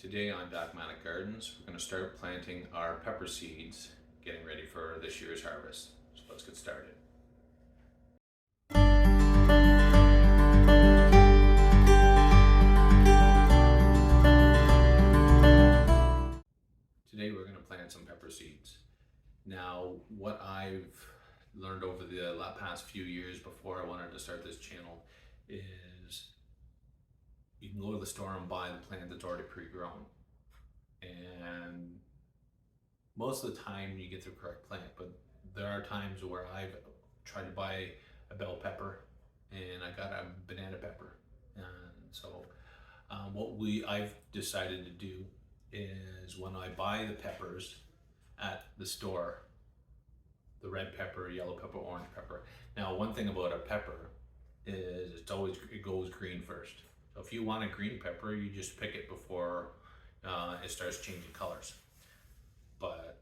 Today on Dogmatic Gardens, we're going to start planting our pepper seeds, getting ready for this year's harvest. So let's get started. Today we're going to plant some pepper seeds. Now, what I've learned over the past few years before I wanted to start this channel is you can go to the store and buy the plant that's already pre-grown. And most of the time you get the correct plant, but there are times where I've tried to buy a bell pepper and I got a banana pepper. And so I've decided to do is when I buy the peppers at the store, the red pepper, yellow pepper, orange pepper. Now, one thing about a pepper is it goes green first. So if you want a green pepper, you just pick it before it starts changing colors. But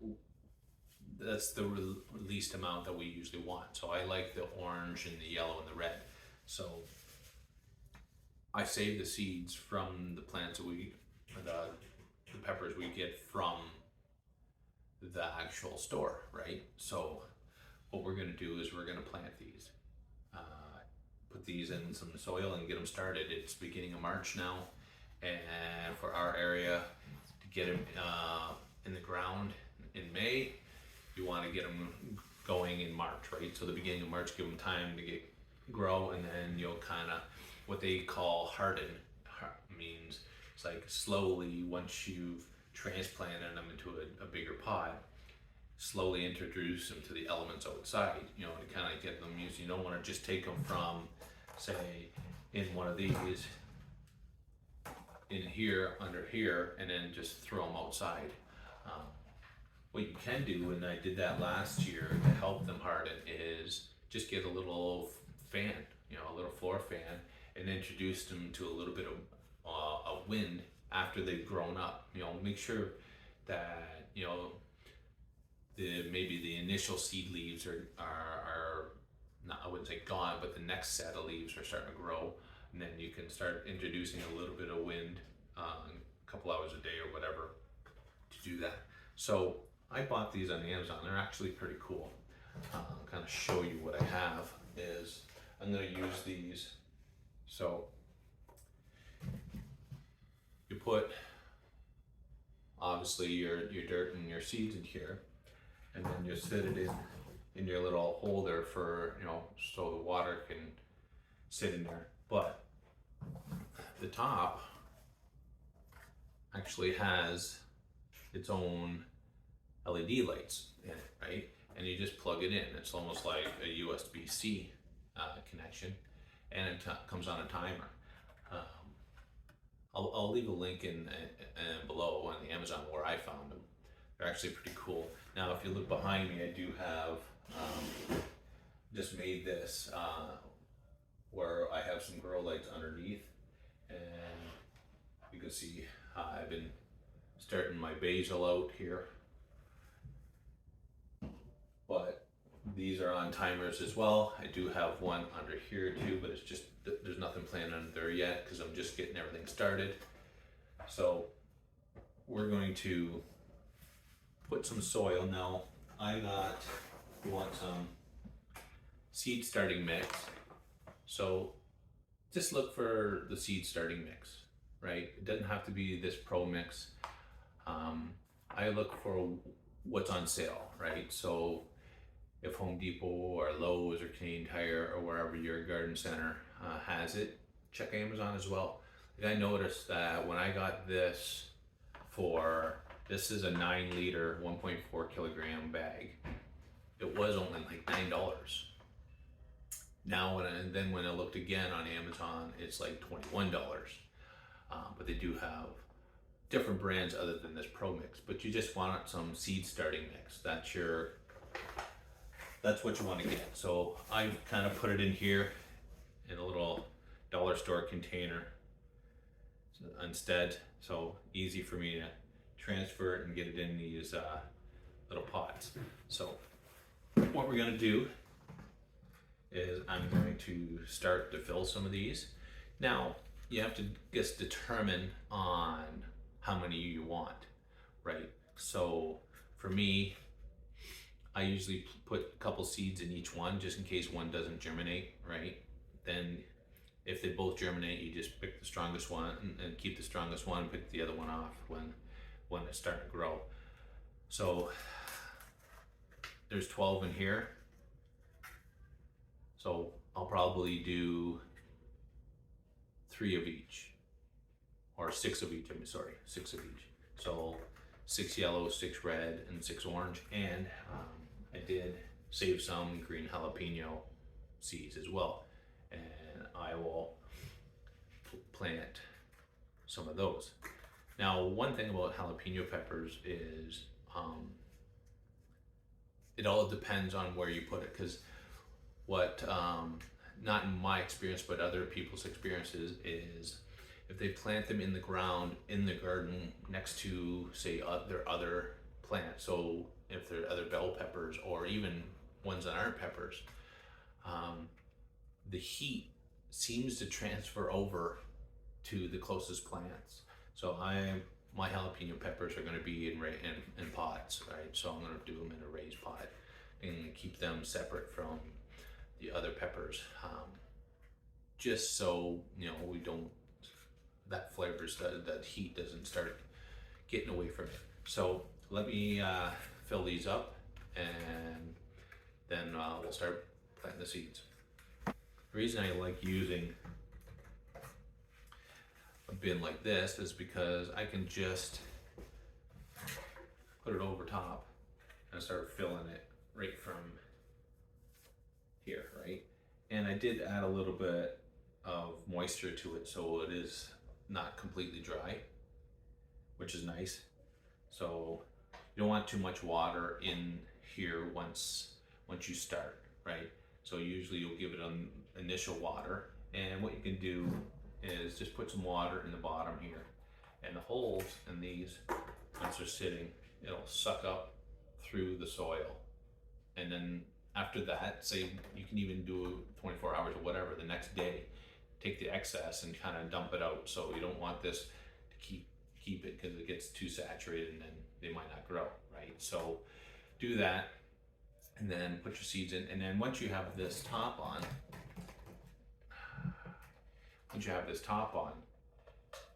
that's the least amount that we usually want. So I like the orange and the yellow and the red. So I save the seeds from the plants that the peppers we get from the actual store, right? So what we're gonna do is we're gonna plant these. Put these in some soil and get them started. It's beginning of March now, and for our area, to get them in the ground in May, you want to get them going in March, right? So the beginning of March, give them time to grow, and then you'll kind of, what they call harden, means it's like slowly, once you've transplanted them into a bigger pot, slowly introduce them to the elements outside, you know, to kind of get them used. You don't want to just take them from, say, in one of these, in here, under here, and then just throw them outside. What you can do, and I did that last year to help them harden, is just get a little fan, you know, a little floor fan, and introduce them to a little bit of a wind after they've grown up. You know, make sure that, you know, maybe the initial seed leaves are not, I wouldn't say gone, but the next set of leaves are starting to grow, and then you can start introducing a little bit of wind a couple hours a day or whatever to do that. So I bought these on Amazon. They're actually pretty cool. Kind of show you what I have is I'm going to use these. So you put obviously your dirt and your seeds in here, and then you sit it in your little holder for, you know, so the water can sit in there. But the top actually has its own LED lights in it, right? And you just plug it in. It's almost like a USB-C connection, and it comes on a timer. I'll leave a link in below on the Amazon where I found them. They're actually pretty cool. Now, if you look behind me, I do have just made this where I have some grow lights underneath, and you can see I've been starting my basil out here. But these are on timers as well. I do have one under here too, but it's just, there's nothing planned under there yet because I'm just getting everything started. So we're going to put some soil. Now, you want some seed starting mix. So just look for the seed starting mix, right? It doesn't have to be this pro mix. I look for what's on sale, right? So if Home Depot or Lowe's or Canadian Tire or wherever your garden center has it, check Amazon as well. I noticed that when I got this this is a 9-liter, 1.4 kilogram bag. It was only like $9. Now, when I looked again on Amazon, it's like $21. But they do have different brands other than this Pro Mix. But you just want some seed starting mix. That's what you want to get. So I've kind of put it in here in a little dollar store container instead. So easy for me to transfer it and get it in these little pots. So what we're going to do is I'm going to start to fill some of these. Now, you have to just determine on how many you want, right? So for me, I usually put a couple seeds in each one just in case one doesn't germinate, right? Then if they both germinate, you just pick the strongest one and keep the strongest one and pick the other one off when it's starting to grow. So there's 12 in here. So I'll probably do 3 of each, or 6 of each, I'm sorry, 6 of each. So 6 yellow, 6 red, and 6 orange. And I did save some green jalapeno seeds as well. And I will plant some of those. Now, one thing about jalapeno peppers is it all depends on where you put it, because what, not in my experience, but other people's experiences, is if they plant them in the ground, in the garden, next to, say, their other plants, so if they're other bell peppers or even ones that aren't peppers, the heat seems to transfer over to the closest plants. So my jalapeno peppers are going to be in pots, right? So I'm going to do them in a raised pot and keep them separate from the other peppers, just so we don't, that flavors, that heat doesn't start getting away from it. So let me fill these up, and then we'll start planting the seeds. The reason I like using a bin like this is because I can just put it over top and start filling it right from here, right? And I did add a little bit of moisture to it, so it is not completely dry, which is nice. So you don't want too much water in here once you start, right? So usually you'll give it an initial water, and what you can do is just put some water in the bottom here, and the holes in these, once they're sitting, it'll suck up through the soil. And then after that, say you can even do 24 hours or whatever, the next day, take the excess and kind of dump it out. So you don't want this to keep it, because it gets too saturated and then they might not grow, right? So do that, and then put your seeds in. And then once you have this top on,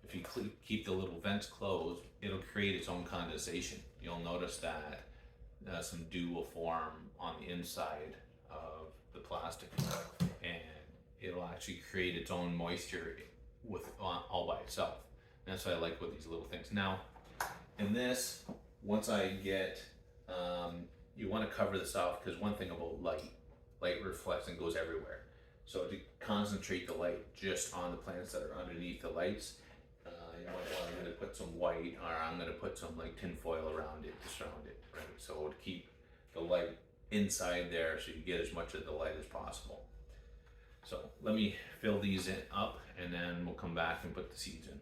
if you keep the little vents closed, it'll create its own condensation. You'll notice that some dew will form on the inside of the plastic, and it'll actually create its own moisture all by itself. And that's what I like with these little things. Now, in this, once I get, you want to cover this off, because one thing about light reflects and goes everywhere. So to concentrate the light just on the plants that are underneath the lights, I'm going to put some white, or I'm going to put some like tin foil around it to surround it, right? So to keep the light inside there, so you get as much of the light as possible. So let me fill these up, and then we'll come back and put the seeds in.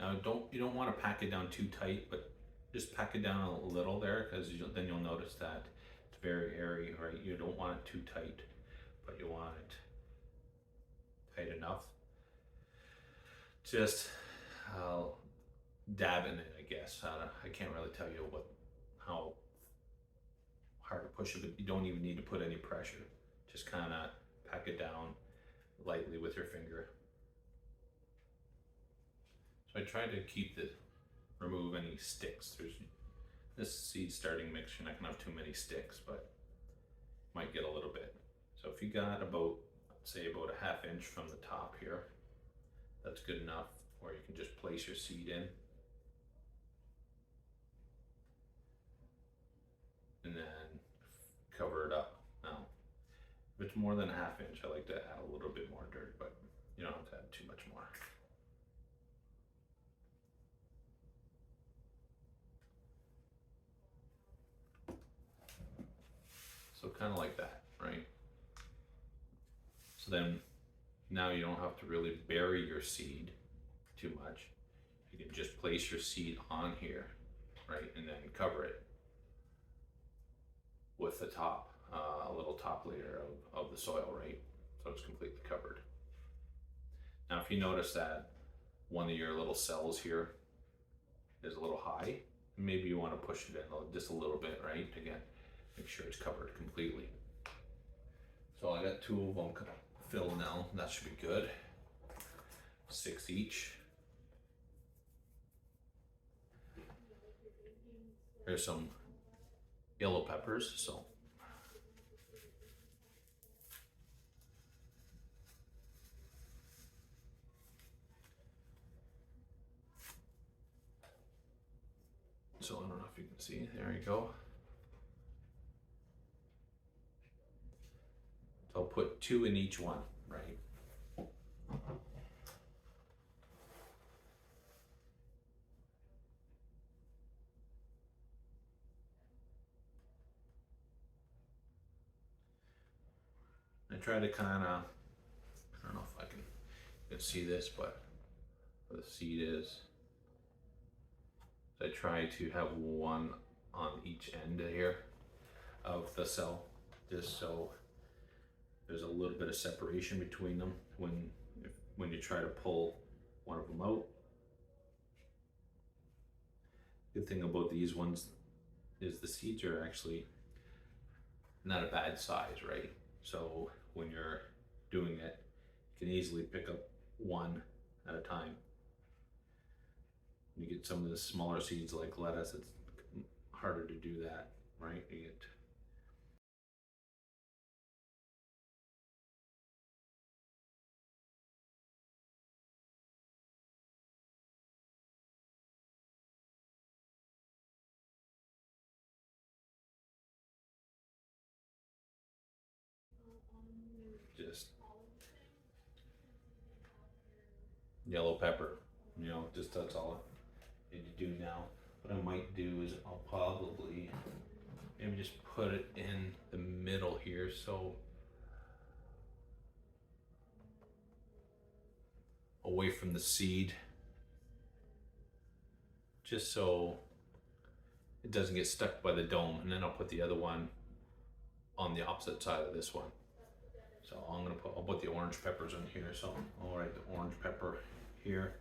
Now you don't want to pack it down too tight, but just pack it down a little there, because then you'll notice that it's very airy, right? You don't want it too tight, but you want it tight enough. Just dab in it, I guess. I can't really tell you how hard to push it, but you don't even need to put any pressure. Just kind of pack it down lightly with your finger. So I try to remove any sticks. There's this seed starting mix, you're not gonna have too many sticks, but might get a little bit. So if you got about, say about a ½ inch from the top here, that's good enough, or you can just place your seed in. And then cover it up. Now, if it's more than a ½ inch, I like to add a little bit more dirt, but you don't have to add too much more. So kind of like that, right? So then now you don't have to really bury your seed too much. You can just place your seed on here, right? And then cover it with the top a little top layer of the soil, right? So it's completely covered. Now, if you notice that one of your little cells here is a little high, maybe you want to push it in just a little bit, right? Again, make sure it's covered completely. So I got 2 of them filled now. That should be good. 6 each. Here's some yellow peppers, so I don't know if you can see. There you go. So I'll put 2 in each one, right? I try to kind of, I don't know if I can see this, but where the seed is, I try to have one on each end here of the cell, just so there's a little bit of separation between them when you try to pull one of them out. Good thing about these ones is the seeds are actually not a bad size, right? So when you're doing it, you can easily pick up one at a time. You get some of the smaller seeds like lettuce, it's harder to do that, right? You get just yellow pepper, just that's all I need to do now. What I might do is I'll probably maybe just put it in the middle here, so away from the seed, just so it doesn't get stuck by the dome, and then I'll put the other one on the opposite side of this one. So I'll put the orange peppers in here, so I'll write the orange pepper here.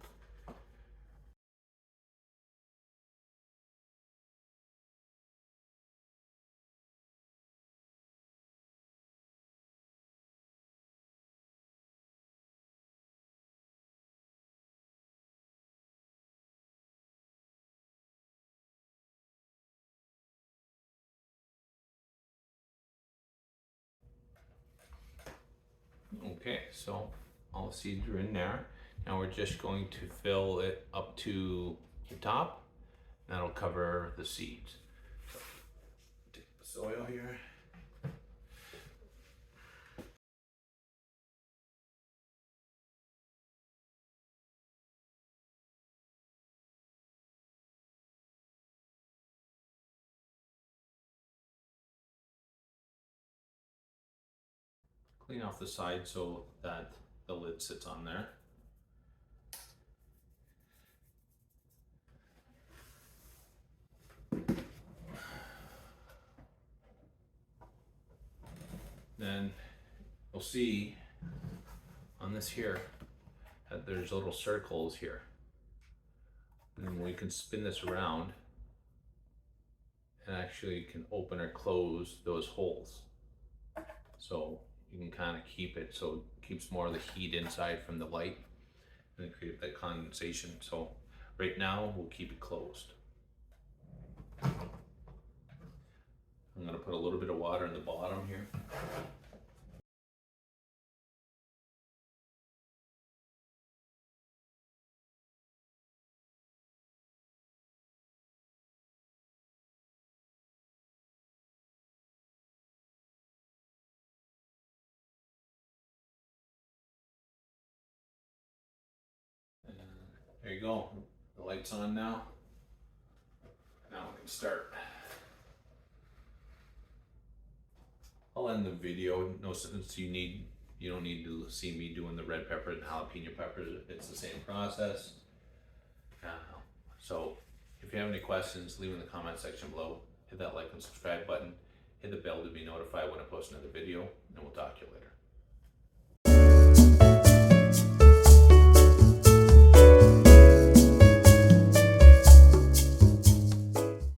Okay, so all the seeds are in there. Now we're just going to fill it up to the top. That'll cover the seeds. So, take the soil here. Clean off the side so that the lid sits on there. Then you'll see on this here that there's little circles here. And we can spin this around and actually can open or close those holes. So you can kind of keep it so it keeps more of the heat inside from the light and create that condensation. So right now we'll keep it closed. I'm going to put a little bit of water in the bottom here. And there you go. The light's on now. Now we can start. I'll end the video. No, since you don't need to see me doing the red pepper and jalapeno peppers. It's the same process. So if you have any questions, leave in the comment section below. Hit that like and subscribe button. hit the bell to be notified when I post another video, and we'll talk to you later.